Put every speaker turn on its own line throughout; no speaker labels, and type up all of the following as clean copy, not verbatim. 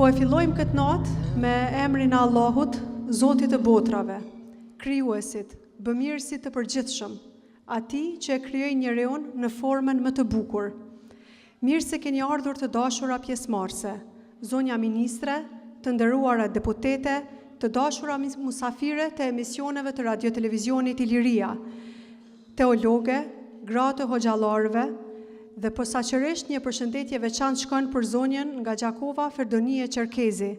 Po e fillojmë këtë natë me emrin e Allahut, Zotit të botrave, krijuesit, bëmirësit të përgjithshëm, atij që e krijoi njeriun në formën më të bukur. Mirë se keni ardhur të dashura pjesëmarrëse, zonja ministre, të nderuara deputete, të dashura musafire të emisioneve të radio-televizionit Iliria, teologe, gra të hoxhallarëve, dhe posaçërisht një përshëndetje veçantë shkon për zonjën nga Gjakova Ferdonie Çerkezi,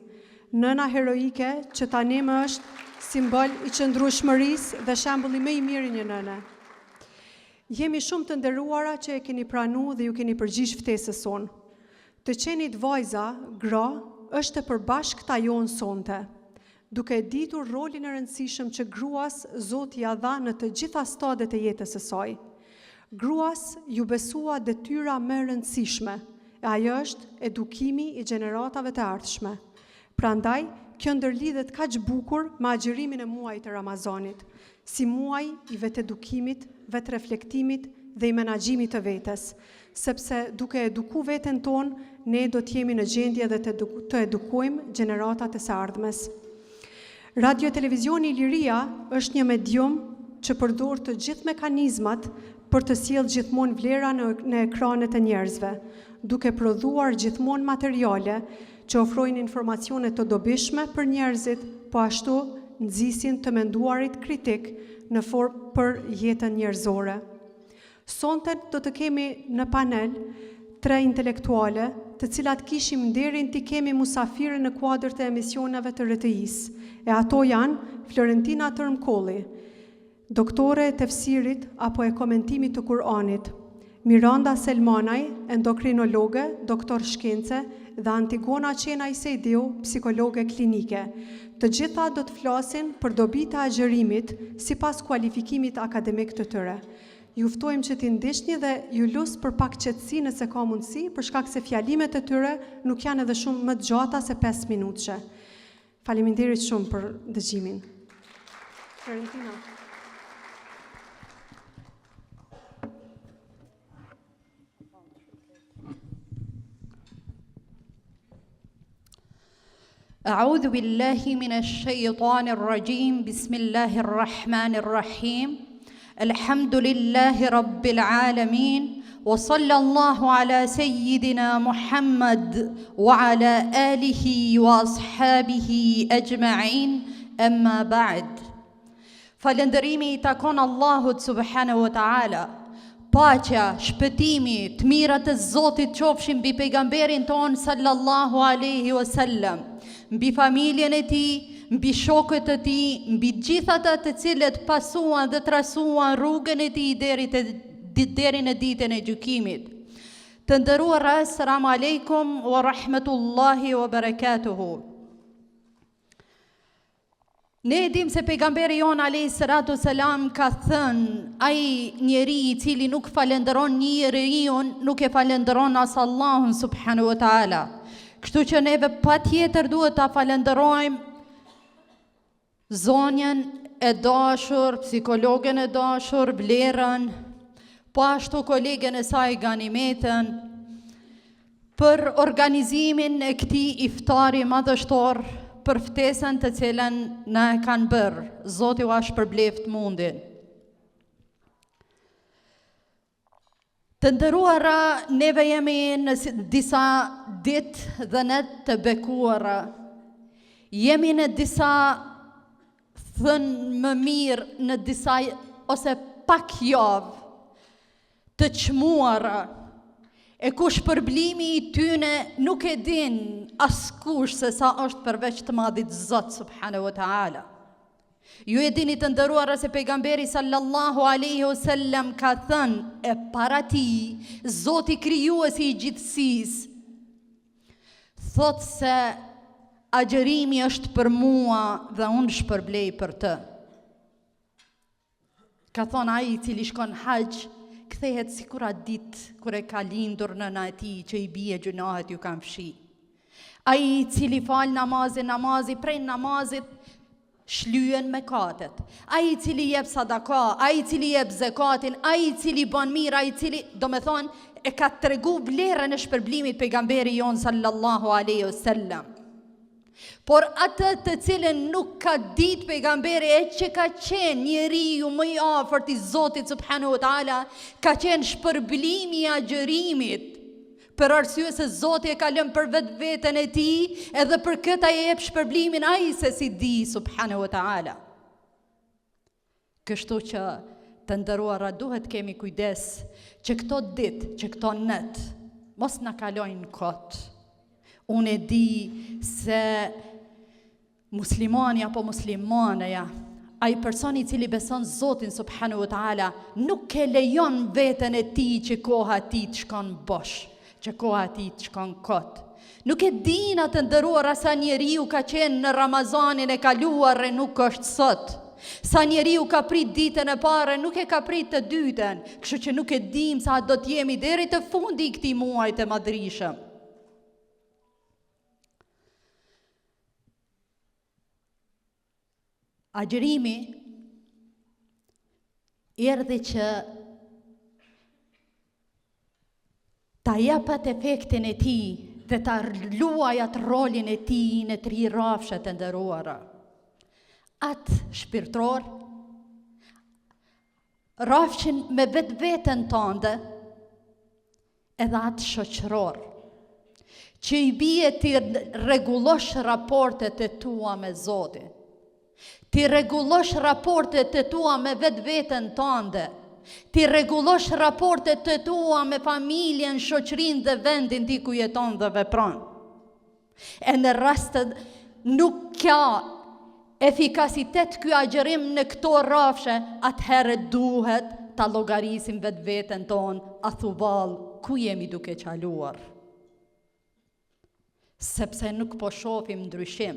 nëna heroike që tani më është simbol i qëndrueshmërisë dhe shembulli më i mirë i një nëne. Jemi shumë të nderuara që e keni pranuar dhe ju keni përgjigj ftesës sonë. Të qenit vajza, gra, është e përbashkëta jonë sonte, duke ditur rolin e rëndësishëm që gruas Zoti ja dha në të gjitha stadet e jetës së saj. Gruas ju besua detyra më e rëndësishme, e ajo është edukimi i gjeneratave të ardhshme. Prandaj, kjo ndërlidhet kaq bukur me agjërimin e muajit të Ramazanit, si muaj i vetedukimit, vetreflektimit dhe i menaxhimit të vetes, sepse duke edukuar veten tonë, ne do të jemi në gjendje dhe të edukojmë gjeneratat e së ardhmes. Radio-televizioni Iliria është një medium që përdor të gjithë mekanizmat për të sjellë gjithmonë vlera në ekranet e njerëzve, duke prodhuar gjithmonë materiale që ofrojnë informacione të dobishme për njerëzit, po ashtu nxisin të menduarit kritik në formë për jetën njerëzore. Sonte do të kemi në panel 3 intelektuale, të cilat kishim nderin t'i kemi musafire në kuadër të emisioneve të RTI-s, e ato janë Florentina Tërmkolli, doktore e tefsirit apo e komentimit të Kur'anit, Miranda Selmanaj, endokrinologe, doktor shkence, dhe Antigona Qenaj Sejdiu, psikologe klinike. Të gjitha do të flasin për dobit e agjërimit sipas kualifikimit akademik të tyre. Ju ftojmë që t'i ndiqni dhe ju lut për pak qetësi nëse ka mundësi, për shkak se fjalimet e tyre nuk janë edhe shumë më të gjata se 5 minutëshe. Faleminderit shumë për dëgjimin. Florentina.
أعوذ بالله من الشيطان الرجيم بسم الله الرحمن الرحيم الحمد لله رب العالمين وصلى الله على سيدنا محمد وعلى آله وأصحابه أجمعين أما بعد فلندريمي تكون الله سبحانه وتعالى Paqja, shpëtimi, të mirat e Zotit qofshin mbi pejgamberin ton sallallahu alaihi wasallam, mbi familjen e tij, mbi shokët e tij, mbi gjithë ata të cilët pasuan dhe trasuan rrugën e tij deri në ditën e gjykimit. Të nderuar, assalamu alaikum wa rahmatullahi wa barakatuhu. Ne dim se pejgamberi jon alayhi salatu selam ka thënë, ai njeri i cili nuk falenderon njeriun, nuk e falenderon as Allahun subhanahu wa taala. Kështu që neve patjetër duhet ta falenderojmë zonjën e dashur, psikologen e dashur, Vlerën, po ashtu kolegen e saj Ganimetën, për organizimin e këtij iftari madhështor, për ftesën të cilën na e kanë bërë. Zoti u shpërbleft mundin. Të nderuara, neve jemi në disa ditë dhe net të bekuara. Jemi në disa, thënë më mirë, në disa ose pak javë të çmuara, e ku shpërblimi i tyne nuk e din askush se sa është përveç të madhit Zot subhanahu wa taala. Ju e dini të nderuara se pejgamberi sallallahu alaihi wasallam ka thënë, e para ti, Zoti krijuesi i gjithësisë, thotë se agjërimi është për mua dhe unë shpërblej për të. Ka thonë ai i cili shkon haxh, kthehet sikur atë ditë kur e ka lindur nëna e tij që i bie gjunahet ju kanë fshi. Ai i cili fal namazi prej namazit shlyen mëkatet. Ai i cili jep sadaka, ai i cili jep zakatin, ai i cili bën mirë, ai i cili, domethënë, e ka tregu vlerën e shpërblimit pejgamberi jon sallallahu alaihi wasallam. Por atë të cilën nuk ka ditë pejgamberi e që ka qenë njeriu më i afërt i Zotit subhanahu wa taala, ka qenë shpërblimi i agjërimit, për arsye se Zoti e ka lënë për vetveten e tij, edhe për këtë ai e jep shpërblimin ai se si di subhanahu wa taala. Kështu që të nderuara duhet kemi kujdes që këto ditë, që këto net mos na kalojnë kot. Unë e di se muslimani apo muslimaneja, ai personi i cili beson Zotin subhanahu wa taala, nuk e lejon veten e tij që koha e tij të shkon bosh, që koha e tij të shkon kot. Nuk e din atë nderuara sa njeriu ka qenë në Ramazanin e kaluar e nuk është sot. Sa njeriu ka prit ditën e parë, nuk e ka prit të dytën, kështu që nuk e dim sa do të jemi deri te fundi i këtij muaji të madhrishëm. Agjërimi erdhi që ta japet efektin e tij dhe ta luaj atë rolin e tij në 3 rrafshet e nderuara. Atë shpirtëror, rrafshin me vetveten tënde, edhe atë shoqëror, që i bie ti rregullosh raportet e tua me Zotin. Ti rregullosh raportet e tua me vetveten tënde. Ti rregullosh raportet e tua me familjen, shoqërinë dhe vendin ti ku jeton dhe vepron. E në rastet nuk ka efikasitet ky agjërim në këto rrafshe, atëherë duhet ta llogarisim vetveten ton, a thuvall, ku jemi duke qaluar. Sepse nuk po shohim ndryshim.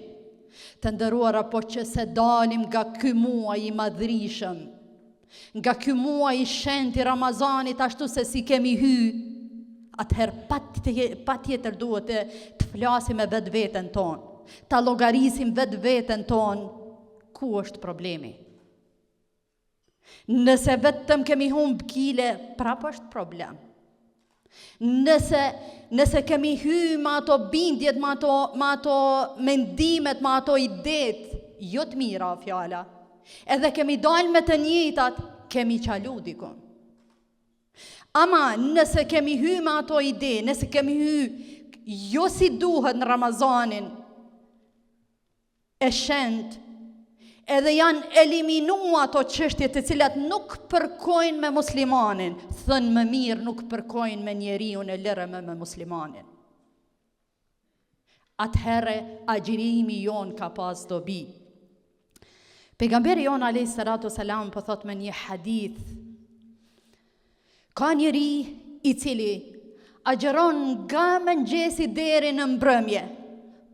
Të nderuara, po që se dalim nga ky muaj i madhrishëm, nga ky muaj i shenjtë i Ramazanit ashtu se si kemi atëherë patjetër duhet të flasim me vetveten ton, ta llogarisim vetveten ton, ku është problemi. Nëse vetëm kemi humb kile, prapë është problem. Nëse kemi hy me ato bindjet, me ato mendimet, me ato idet, jo të mira fjala, edhe kemi dalë me të njëjtat, kemi qalu dikun. Ama nëse kemi hy me ato ide, nëse kemi hy jo si duhet në Ramazanin e shenjtë, edhe janë eliminu ato çështje të cilat nuk përkojnë me muslimanin, thënë më mirë nuk përkojnë me njeriun e lërë me muslimanin. Atëherë agjërimi jon ka pas dobi. Pejgamberi jon alayhis salatu selam po thot me një hadith, ka njeri i cili agjëron nga mëngjesi deri në mbrëmje,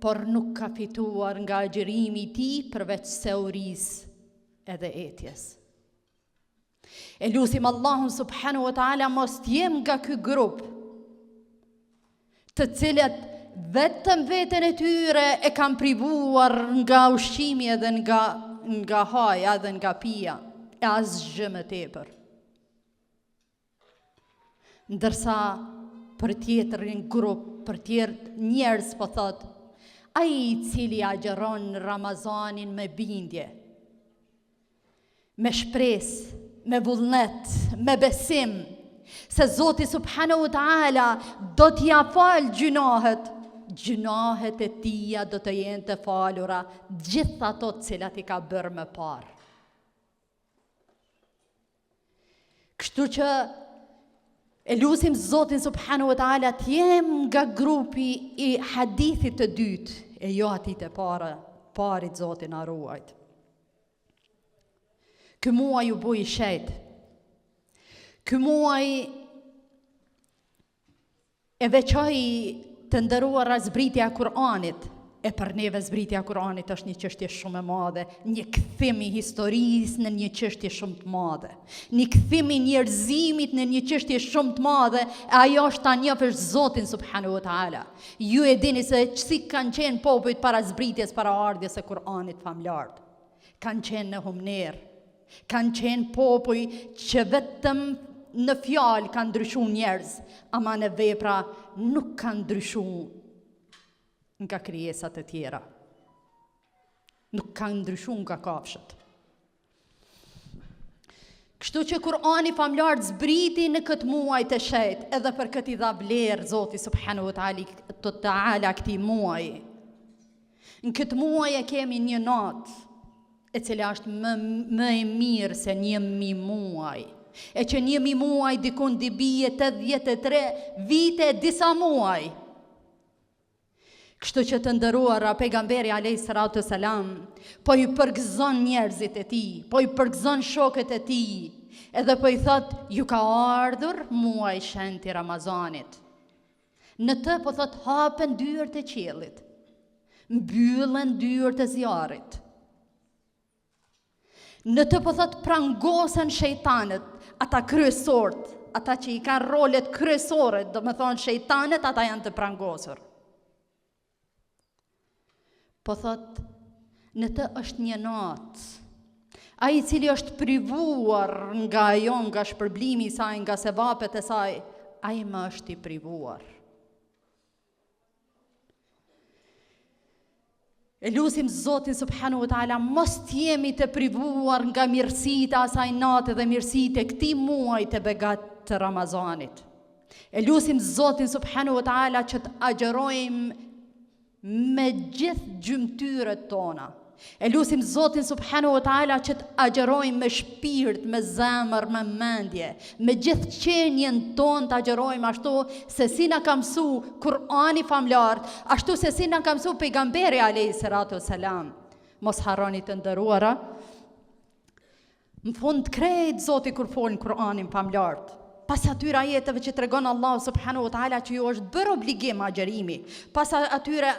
por nuk ka fituar nga agjërimi i tij përveç seurisë edhe etjes. E lutim Allahun subhanahu wa taala mos t'jem nga ky grup, të cilët vetëm veten e tyre e kanë privuar nga ushqimi edhe nga haja dhe nga pija, e asgjë më tepër. Ndërsa për tjetrin grup, për tjerë njerëz po thot, ai i cili agjëron Ramazanin me bindje, me shpresë, me vullnet, me besim, se Zoti subhanahu wa taala do t'ja fal gjunahet e tia do të jenë të falura, gjithë ato të cilat i ka bërë më parë. Kështu që e lutim Zotin subhanahu wa taala t'jem nga grupi i hadithit të dytë, e jo atit e parit Zotin na ruajt. Ky muaj u bë i shejtë. Ky muaj e veçoi të nderuara zbritja e Kur'anit. E për neve zbritja e Kur'anit është një çështje shumë e madhe, një kthim i historisë në një çështje shumë të madhe, një kthim i njerëzimit në një çështje shumë të madhe, e ajo është ta njohësh Zotin subhanahu wa taala. Ju e dini se si kanë qenë popujt para zbritjes, para ardhjes së Kur'anit famlar. Kanë qenë në humner, kanë qenë popuj që vetëm në fjalë kanë ndryshuar njerëz, ama në vepra nuk kanë ndryshuar nga krijesat e tjera. Nuk kanë ndryshuar nga kafshët. Kështu që Kur'ani famlar zbriti në këtë muaj të shet, edhe për këtë I dha vlerë Zoti subhanahu wa taala këtij muaji. Në këtë muaj e kemi një natë, e cila është më e mirë se 1000 muaj. E që 1000 muaj dikun di bie 83 vite e disa muaj. Kështu që të nderuara pejgamberi alayhis salatu selam po I përgëzon njerëzit e tij, po I përgëzon shokët e tij, edhe po I thot ju ka ardhur muaj I shenjtë I Ramazanit. Në të po thot hapen dyert e qiellit, mbyllen dyert e zjarrit. Në të po thot prangosen shejtanët, ata kryesorët, ata që I kanë rolet kryesore, do me thonë shejtanët, ata janë të prangosur. Po thot, në të është një natë, ai I cili është privuar nga ajo, nga shpërblimi I saj, nga sevapet e saj, ai më është I privuar. E lutim Zotin subhanahu wa taala mos t'jemi të privuar nga mirësitë e asaj natë dhe mirësitë e këtij muaji të begat të Ramazanit. E lutim Zotin subhanahu wa taala që të agjerojmë me gjithë gjymtyrët tona. E lutim Zotin subhanahu wa taala që të agjerojmë me shpirt, me zemër, me mendje, me gjithë qenjen tonë të agjerojmë ashtu se si na ka mësu Kur'ani famlar, ashtu se si na ka mësu pejgamberi alayhis salatu selam. Mos harroni të nderuara, në fund krejt Zoti kur fol në Kur'anin famlar, pas atyre ajeteve që tregon Allah subhanahu wa taala që ju është bërë obligim agjerimi, pas atyre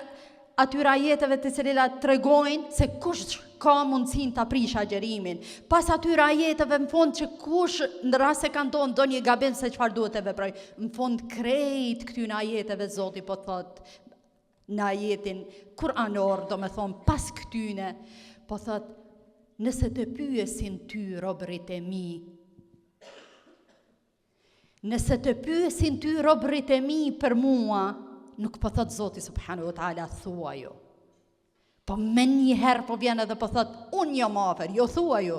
ajeteve të cilat tregojnë se kush ka mundësinë ta prish agjerimin, pas atyre ajeteve në fund që kush në rast se ka ndonë ndonjë gabim se çfarë duhet të veproj, në fund krejt këtyre ajeteve Zoti po thot në ajetin kuranor, do me thonë pas këtyne, po thot nëse të pyesin ty robërit e mi, nëse të pyesin ty robërit e mi për mua, nuk po thot Zoti subhanahu wa taala thua ju. Po me njëherë po vjen edhe po thot unë jam afër, jo thua ju.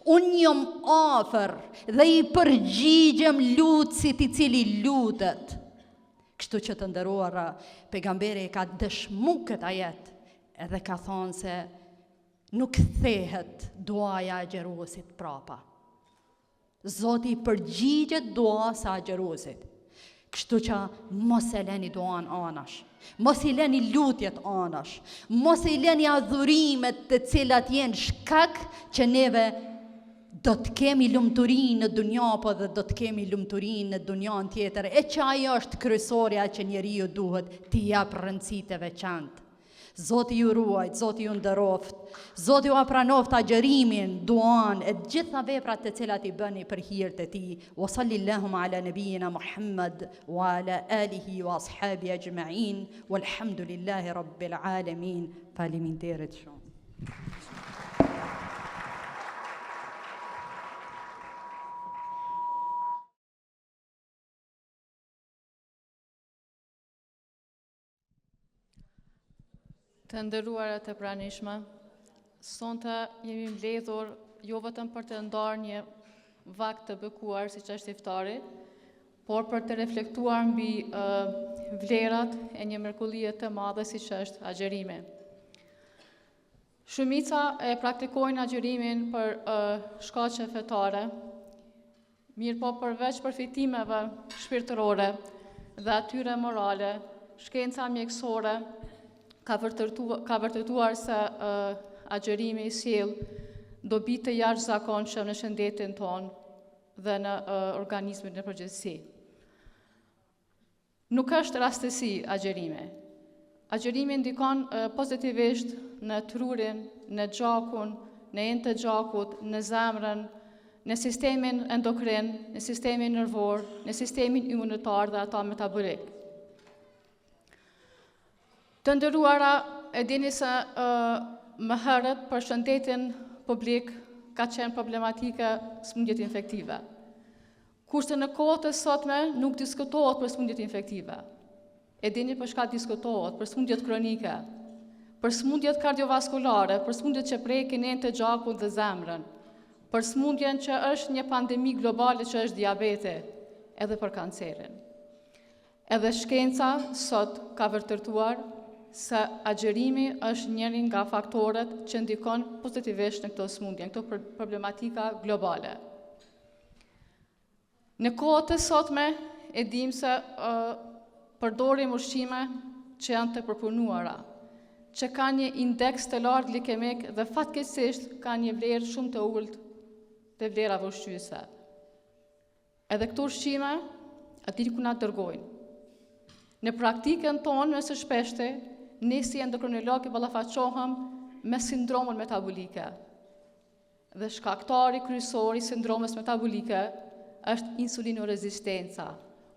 Unë jam afër dhe I përgjigjem lutësit I cili lutet. Kështu që të nderuara, pejgamberi ka dëshmu këtë ajet, edhe ka thonë se nuk thehet duaja e agjeruesit prapa. Zoti I përgjigjet duas së agjeruesit. Kështu që mos e leni duan anash, mos I leni lutjet anash, mos I leni adhurimet të cilat jenë shkak që neve do të kemi lumturinë në dunja, po dhe do të kemi lumturinë në dunjan tjetër, e që ajo është kryesorja që njeriu duhet t'i jap rëndësi të veçantë. Zoti ju ruajt, Zoti ju nderoft, Zoti ju apranoft agjerimin, duan e gjitha veprat të cilat I bëni për hir të Tij. Wa sallallahu ala nabiyina Muhammad wa ala alihi wa ashabi ajma'in walhamdulillahi rabbil alamin. Faleminderit shumë.
Të nderuara të pranishme, sonte jemi mbledhur jo vetëm për të ndarë një vakt të bekuar siç është iftari, por për të reflektuar mbi vlerat e një mrekullie të madhe siç është agjerimi. Shumica e praktikojnë agjerimin për shkaqe fetare, mirë po përveç përfitimeve shpirtërore dhe atyre morale, shkenca mjekësore ka vërtetuar se agjerimi sjell dobi të jashtëzakonshme në shëndetin tonë dhe në organizmin në përgjithësi. Nuk është rastësi agjerimi. Agjerimi ndikon pozitivisht në trurin, në gjakun, në enë të gjakut, në zemrën, në sistemin endokrin, në sistemin nervor, në sistemin imunitar dhe ata metabolik. Të nderuara, e dini se më herët për shëndetin publik ka qenë problematike sëmundjet infektive. Kurse në kohët e sotme nuk diskutohet për sëmundjet infektive. E dini për çka diskutohet, për sëmundjet kronike. për sëmundjet kardiovaskulare, për sëmundjet që prekin enë të gjakut dhe zemrën, për sëmundjen që është një pandemi globale që është diabete, edhe për kancerin. Edhe shkenca sot ka vërtetuar se agjerimi është njëri nga faktorët që ndikon pozitivisht në këto sëmundje, në këto problematika globale. Në kohët e sotme e dim se përdorim ushqime që janë të përpunuara, që ka një indeks të lartë glikemik dhe fatkeqësisht ka një vlerë shumë të ulët të vlerave ushqyese. Edhe këto ushqime aty ku na dërgojnë. Në praktikën tonë më së shpeshti, ne si endokrinolog ballafaqohem me sindromën metabolike. Dhe shkaktari kryesor i sindromës metabolike është insulinorezistenca.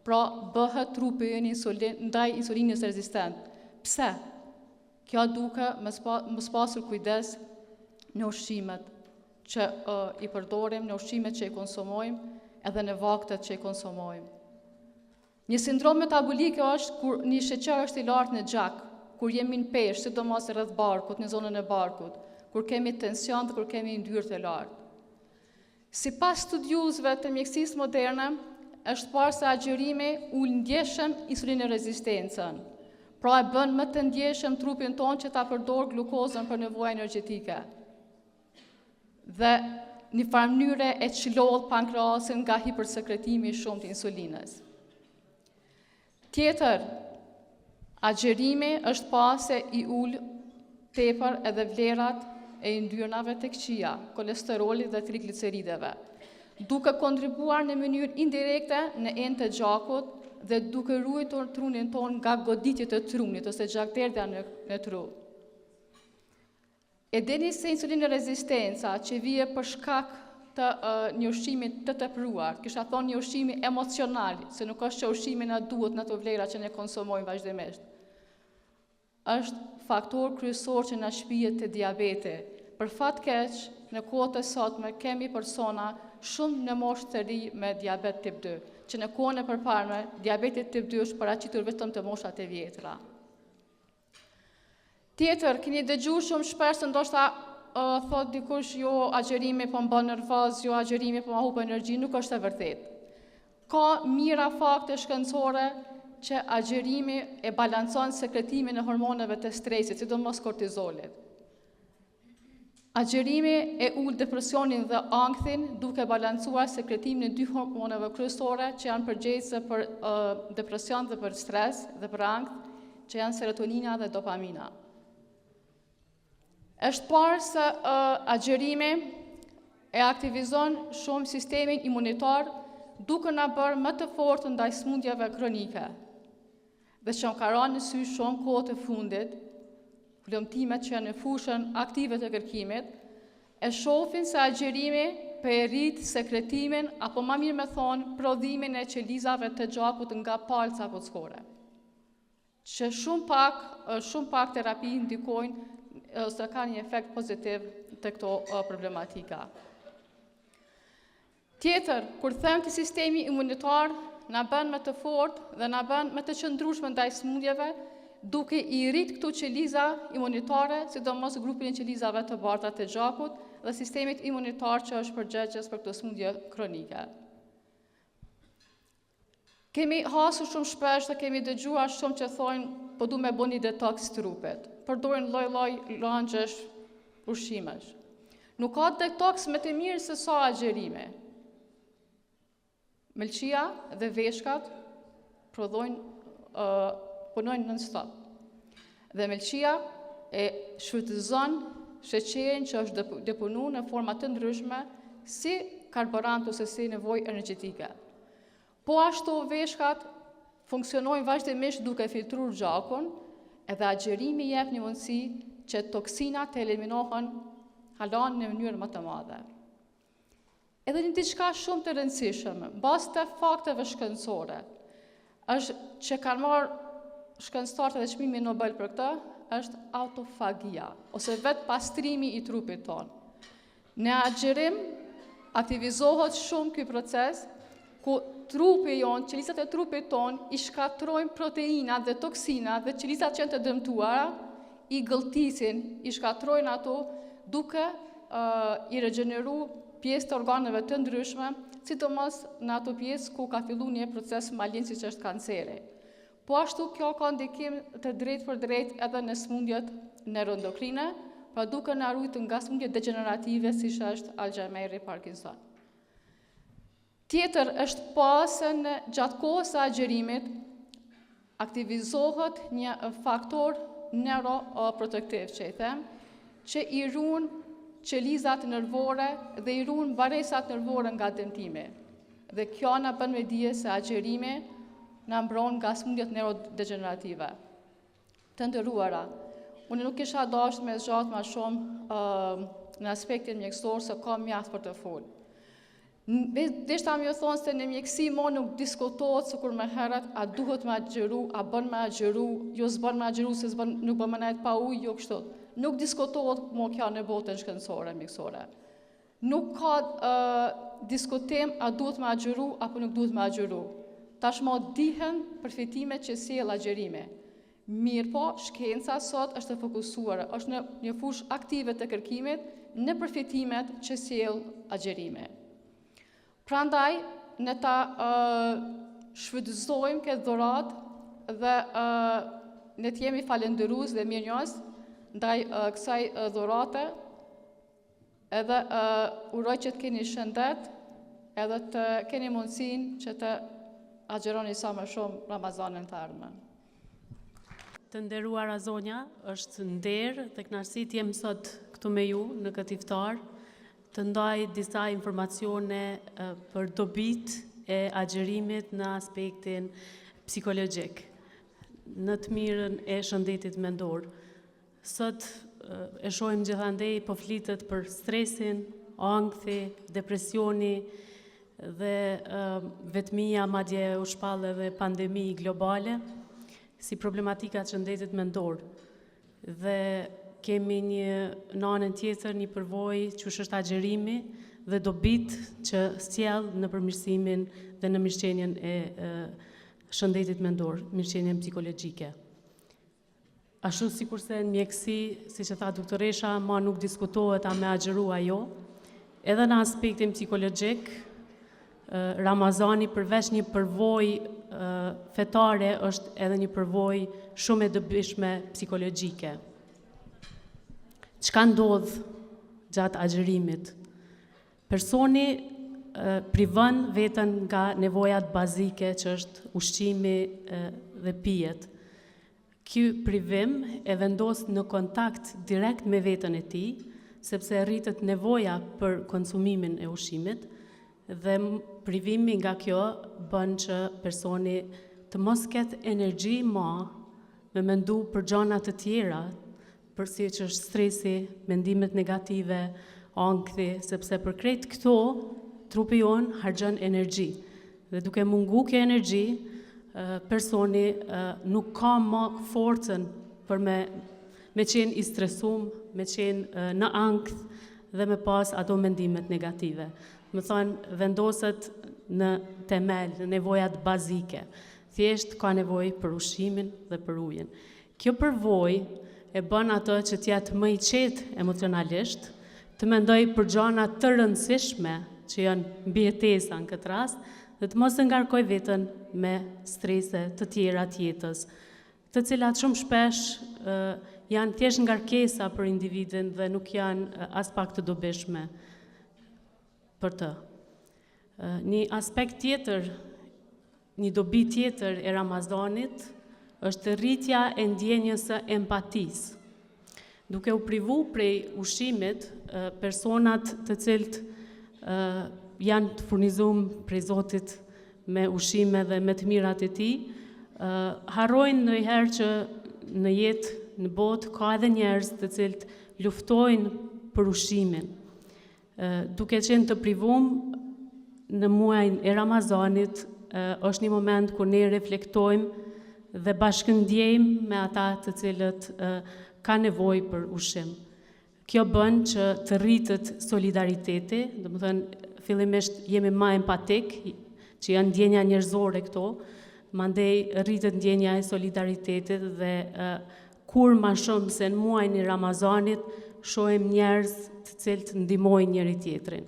Pra bëhet trupi ndaj insulinës rezistent. Pse? Kjo duke mos pasur kujdes në ushqimet që i përdorim, në ushqimet që i konsumojmë, edhe në vaktet që i konsumojmë. Një sindrom metabolike është kur një sheqer është i lartë në gjak, kur jemi në peshë, sidomos rreth barkut, në zonën e barkut, kur kemi tension dhe kur kemi yndyrë të lartë. Sipas studiuesve të mjekësisë moderne, është parë se agjerimi ul ndjeshëm insulinorezistencën. Pra e bën më të ndjeshëm trupin tonë që ta përdor glukozën për nevoja energjetike. Dhe një farë mënyre e çlodh pankreasin nga hipersekretimi i shumë të insulinës. Tjetër, agjerimi është parë se i ul tepër edhe vlerat e yndyrnave të këqija, kolesterolit dhe triglicerideve, duke kontribuar në mënyrë indirekte në enë të gjakut dhe duke ruajtur trunin ton nga goditjet e trunit ose gjakderdhja në tru. E dini se insulinorezistenca që vije për shkak të një ushqimi të tepruar, kisha thonë një ushqimi emocional, se nuk është që ushqimi na duhet në ato vlera që ne konsumojmë vazhdimisht, është faktor kryesor që na shpihet te diabeti. Për fat keq, në kohët e sotme kemi persona shumë në moshë të ri me diabet tip 2, që në kohën e përparme diabeti tip 2 është paraqitur vetëm të moshat e vjetra. Tjetër, keni dëgjuar shumë shpesh se ndoshta thot dikush jo agjerimi po më bën nervoz, jo agjerimi po më hup energji, nuk është e vërtetë. Ka mira fakte shkencore që agjerimi e balancon sekretimin e hormoneve të stresit, sidomos kortizolit. Agjerimi e ul depresionin dhe ankthin duke balancuar sekretimin e dy hormoneve kryesore që janë përgjegjëse për depresion dhe për stres dhe për ankth, që janë serotonina dhe dopamina. Është parë se agjerimi e aktivizon shumë sistemin imunitar duke na bërë më të fortë ndaj sëmundjeve kronike. Dhe që ka rënë në sy shumë kohët e fundit, premtimet që janë në fushën aktive të kërkimit, e shohin se agjerimi përrrit sekretimin, apo më mirë me thonë, prodhimin e qelizave të gjakut nga palca kockore. Që shumë pak terapi ndikojnë ose ka një efekt pozitiv të këto problematika. Tjetër, kur them të sistemi imunitar na bën më të fortë dhe na bën më të qëndrueshëm ndaj sëmundjeve, duke i rrit këto qeliza imunitare, sidomos grupin e qelizave të barta të gjakut dhe sistemit imunitar që është përgjegjës për këto sëmundje kronike. Kemi hasur shumë shpesh dhe kemi dëgjuar shumë që thonë po du me bëni detox trupit, përdorin lloj-lloj lanxhesh, ushqimesh. Nuk ka detox më të mirë se sa agjerimi. Mëlçia dhe veshkat punojnë non-stop. Dhe mëlçia e shfrytëzon sheqerin që është depunuar në forma të ndryshme si karburant ose si nevojë energjetike. Po ashtu veshkat funksionojnë vazhdimisht duke filtruar gjakun, edhe agjerimi jep një mundësi që toksinat të eliminohen halan në mënyrë më të madhe. Edhe një diçka shumë të rëndësishme, bazë të fakteve shkencore, është që kanë marrë shkencëtarët dhe çmimin Nobel për këtë, është autofagia, ose vetë pastrimi i trupit tonë. Në agjerim aktivizohet shumë ky proces, ku trupi jonë, qelizat e trupit tonë, i shkatrojnë proteinat dhe toksinat dhe qelizat që janë të dëmtuara, i gëlltisin, i shkatrojnë ato duke i regeneru pjesë të organeve të ndryshme, sidomos në ato pjesë ku ka fillu një proces malin si që është kanceri. Po ashtu kjo ka ndikim të drejt për drejt edhe në smundjet neuroendokrine, pra duke na ruajtur nga smundjet degenerative si që është Alzheimer, Parkinson. Tjetër është pasë në gjatë kohës së agjerimit aktivizohet një faktor neuroprotektiv që i them, që i ruan qelizat nervore dhe i ruan baresat nervore nga dëmtimi. Dhe kjo na bën me dije se agjerimi na mbron nga smundjet neurodegenerative. Të nderuara, unë nuk kisha dashur me zgjat më shumë në aspektin mjekësor se ka mjaft për të folur. Deshta më thonë se në mjekësi mo nuk diskutohet sikur më herët a duhet me agjeru, a bën me agjeru, jo s'bën me agjeru se nuk bën me nejt pa ujë, jo kështu. Nuk diskutohet mo kjo në botën shkencore, mjekësore. Nuk ka diskutim a duhet me agjeru apo nuk duhet me agjeru. Tashmo dihen përfitimet që sjell agjerimi. Mirë po, shkenca sot është e fokusuar, është në një fushë aktive të kërkimit në përfitimet që sjell agjerimi. Prandaj, ne ta shfrytëzojmë këtë dhuratë dhe ne të jemi falendërues dhe mirënjohës ndaj kësaj dhurate, edhe uroj që të keni shëndet, edhe të keni mundësinë që të agjeroni sa më shumë Ramazanin të ardhmen.
Të nderuara zonja, është nder dhe kënaqësi të jem sot këtu me ju në këtë iftar, të ndaj disa informacione për dobit e agjerimit në aspektin psikologjik, në të mirën e shëndetit mendor. Sot e shohim gjithandej po flitet për stresin, ankthi, depresioni dhe vetmia, madje u shpall edhe pandemi globale, si problematikat shëndetit mendor. Dhe kemi në anën tjetër një përvojë që është agjerimi dhe dobit që sjell në përmirësimin dhe në mirëqenien e shëndetit mendor, mirëqenien psikologjike. Ashtu sikurse në mjekësi, siç e tha doktoresha, ma nuk diskutohet a me agjeru ajo, edhe në aspektin psikologjik, Ramazani përveç një përvojë fetare është edhe një përvojë shumë e dobishme psikologjike. Çka ndodh gjatë agjerimit? Personi privon veten nga nevojat bazike që është ushqimi dhe pijet. Ky privim e vendos në kontakt direkt me veten e tij, sepse rritet nevoja për konsumimin e ushqimit dhe privimi nga kjo bën që personi të mos ketë energji me mendu për gjëra të tjera, përsi që është stresi, mendimet negative, ankthi, sepse për krejt këto, trupi jonë harxhon energji. Dhe duke mungu kjo energji, personi nuk ka më forcën për me qenë i stresum, me qenë në ankth dhe me pas ato mendimet negative. Më thonë, vendoset në temel, në nevojat bazike. Thjesht ka nevojë për ushqimin dhe për ujin. Kjo përvojë e bën ato që t'jetë më i qetë emocionalisht, të mendoj për gjëra të rëndësishme që janë mbijetesa në këtë rast, dhe të mos e ngarkoj veten me strese të tjera të jetës, të cilat shumë shpesh janë thjesht ngarkesa për individin dhe nuk janë as pak të dobishme për të. Një aspekt tjetër, një dobi tjetër e Ramazanit është rritja e ndjenjës së empatisë. Duke u privu prej ushqimit, personat të cilët janë të furnizuar prej Zotit me ushqime dhe me të mirat e tij, harrojnë ndonjëherë që në jetë, në botë, ka edhe njerëz të cilët luftojnë për ushqimin. Duke qenë të privum në muajin e Ramazanit, është një moment ku ne reflektojmë dhe bashkëndjejmë me ata të cilët ka nevojë për ushqim. Kjo bën që të rritet solidariteti, domethënë fillimisht jemi më empatik, që janë ndjenja njerëzore këto, mandej rritet ndjenja e solidaritetit dhe kur ma shumë se në muajin e Ramazanit shohim njerëz të cilët ndihmojnë njëri tjetrin.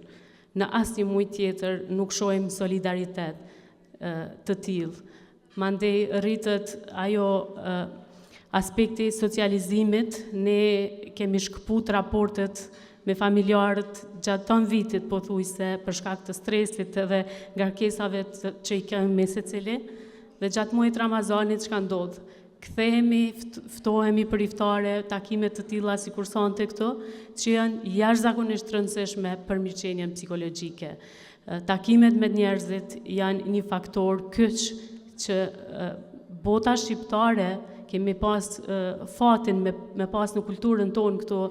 Në asnjë muaj tjetër nuk shohim solidaritet të tillë. Mandej rritet ajo aspekti socializimit, ne kemi shkëput raportet me familjarët gjatë ton vitit, pothuajse për shkak të stresit dhe ngarkesave që i kemi me secili, dhe gjatë muajit Ramazanit çka ndodh? Kthehemi, ftohemi për iftare, takime të tilla sikur sonte këto, që janë jashtëzakonisht të rëndësishme për mirëqenien psikologjike. Takimet me njerëzit janë një faktor kyç që bota shqiptare kemi pas fatin me pas në kulturën tonë këto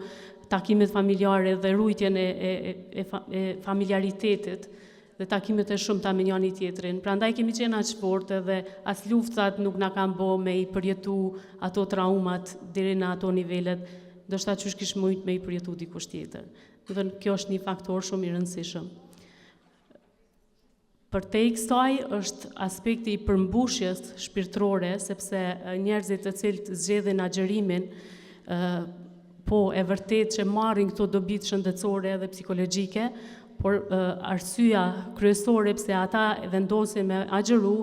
takimet familjare dhe rujtjen e familjaritetit dhe takimet e shumta me njëri tjetrin. Prandaj kemi qenë aq fortë dhe as luftat nuk na kanë bë me i përjetu ato traumat deri në ato nivelet, ndoshta çush kish mujt me i përjetu dikush tjetër. Do të thënë kjo është një faktor shumë i rëndësishëm. Për te i kësaj është aspekti i përmbushjes shpirtërore, sepse njerëzit të cilët zgjedhin agjërimin, po e vërtet që marrin këto dobitë shëndetësore dhe psikologjike, por arsyeja kryesore pse ata vendosin me agjëru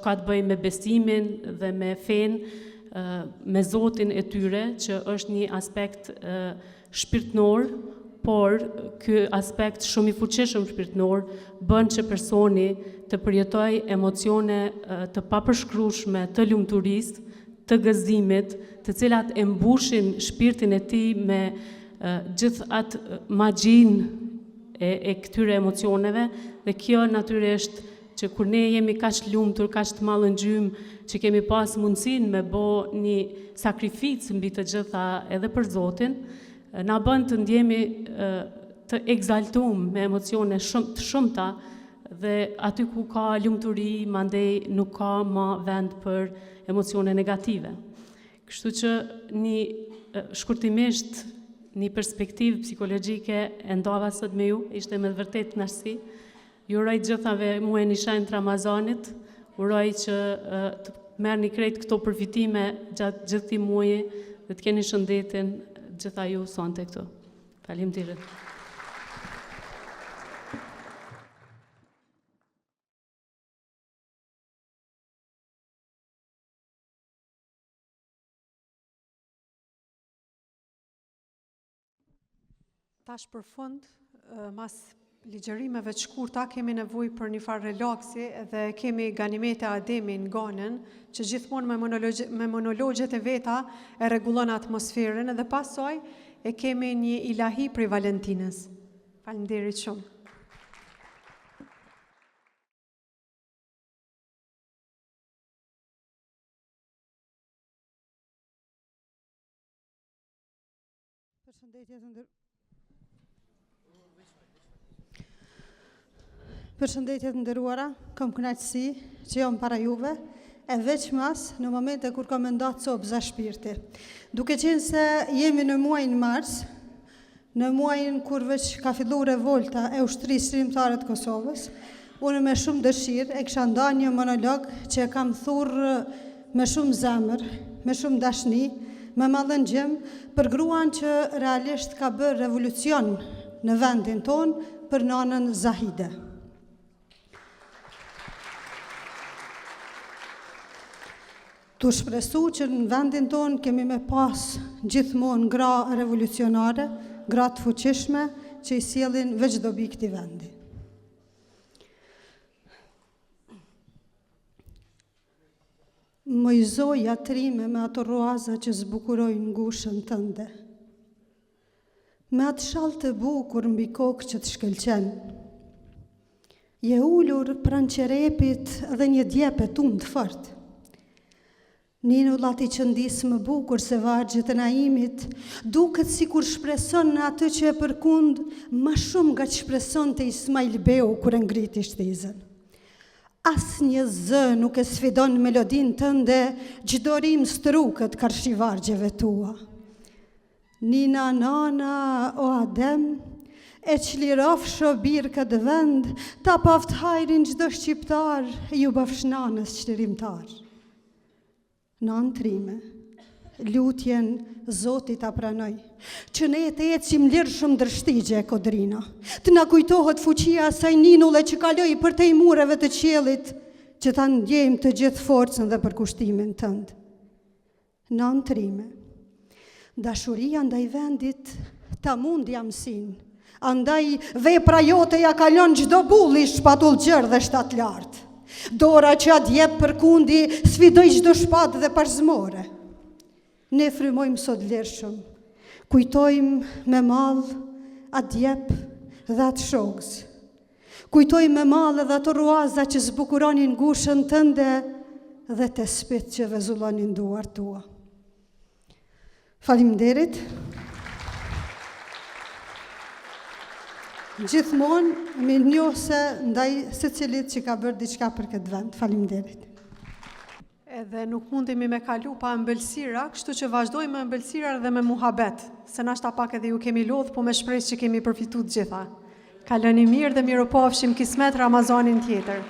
ka të bëjë me besimin dhe me fen, me Zotin e tyre, që është një aspekt shpirtënor, por ky aspekt shumë i fuqishëm shpirtënor bën që personi të përjetojë emocione të papërshkrueshme të lumturisë, të gëzimit, të cilat e mbushin shpirtin e tij me gjithë atë magjinë e këtyre emocioneve, dhe kjo natyrisht që kur ne jemi kaq lumtur, kaq të mallëngjym, që kemi pas mundësinë me bë një sakrificë mbi të gjitha edhe për Zotin, na bën të ndjemi të egzaltuar me emocione të shumta, dhe aty ku ka lumturi, mandej nuk ka më vend për emocione negative. Kështu që shkurtimisht një perspektivë psikologjike e ndova sot me ju, ishte me vërtet kënaqësi. Ju uroj gjithave muajin e shenjtë Ramazanit, uroj që të merrni krejt këto përfitime gjatë gjithë këtij muaji dhe të keni shëndetin gjitha ju sonte këtu. Faleminderit.
Tash për fund, mas ligjërimeve të shkurta, kemi nevojë për një farë relaksi dhe kemi Ganimete Ademi në Ganën, që gjithmonë me monologjet e veta e rregullon atmosferën, dhe pasoj e kemi një ilahi prej Valentinës. Faleminderit shumë.
Përshëndetje të nderuara, kam kënaqësi që jam para juve, e veç mas në momente kur kam ndarë copë za shpirti. Duke qenë se jemi në muajin mars, në muajin kur veç ka filluar revolta e ushtrisë shërimtare të Kosovës, unë me shumë dëshirë e kisha ndarë një monolog që e kam thurë me shumë zemër, me shumë dashni, me mallëngjim për gruan që realisht ka bërë revolucion në vendin tonë për nanën Zahide. Tu shpresu që në vendin tonë kemi me pas gjithmonë gra revolucionare, gra të fuqishme që i sjellin veç dobi këtij vendi. Mojzoj atrime me ato roaza që zbukurojnë ngushën tënde, me atë shall të bukur mbi kokë që të shkëlqen. Je ulur pranë qerepit dhe një djepe tundë fort. Ninullat i qëndis më bukur se vargjet e naimit, duket si kur shpreson në atë që e përkund, ma shumë nga që shpreson të Ismail Beu kur e ngriti shtizën. As një zë nuk e sfidon melodin tënde, gjdorim strukët karshivargjeve tua. Nina nana o Adem, e qlirof shobir këtë vend, ta paft hajrin gjdo shqiptar, ju bafshnanës qërimtar. Nanë trime, lutjen Zotit ta pranoj, që ne të ecim lirshëm dërshtigje, Kodrina, të na kujtohet fuqia asaj ninulle që kaloi përtej mureve të qiellit, që ta ndjejmë të gjithë forcën dhe përkushtimin tënd. Nën trime, dashuria ndaj vendit ta mund jamsin, andaj vepra jote ja kalon çdo bull i shpatull gjërë dhe shtat lartë. Dora që adjep për kundi sfidoj çdo shpatë dhe parzmore. Ne frymojmë sot lirshëm, kujtojmë me mall adjep dhe atë shokës. Kujtojmë me mall edhe ato ruaza që zbukuronin ngushën tënde dhe të spit që vezullonin duart tua. Faleminderit. Gjithmonë me njohse ndaj secilit që ka bërë diçka për këtë vend. Faleminderit.
Edhe nuk mundemi me kalu pa ëmbëlsira, kështu që vazhdojmë me ëmbëlsira dhe me muhabet, se nashta pak edhe ju kemi lodhë, po me shpresë që kemi përfituar të gjitha. Kaloni mirë dhe mirupafshim kismet Ramazanin tjetër.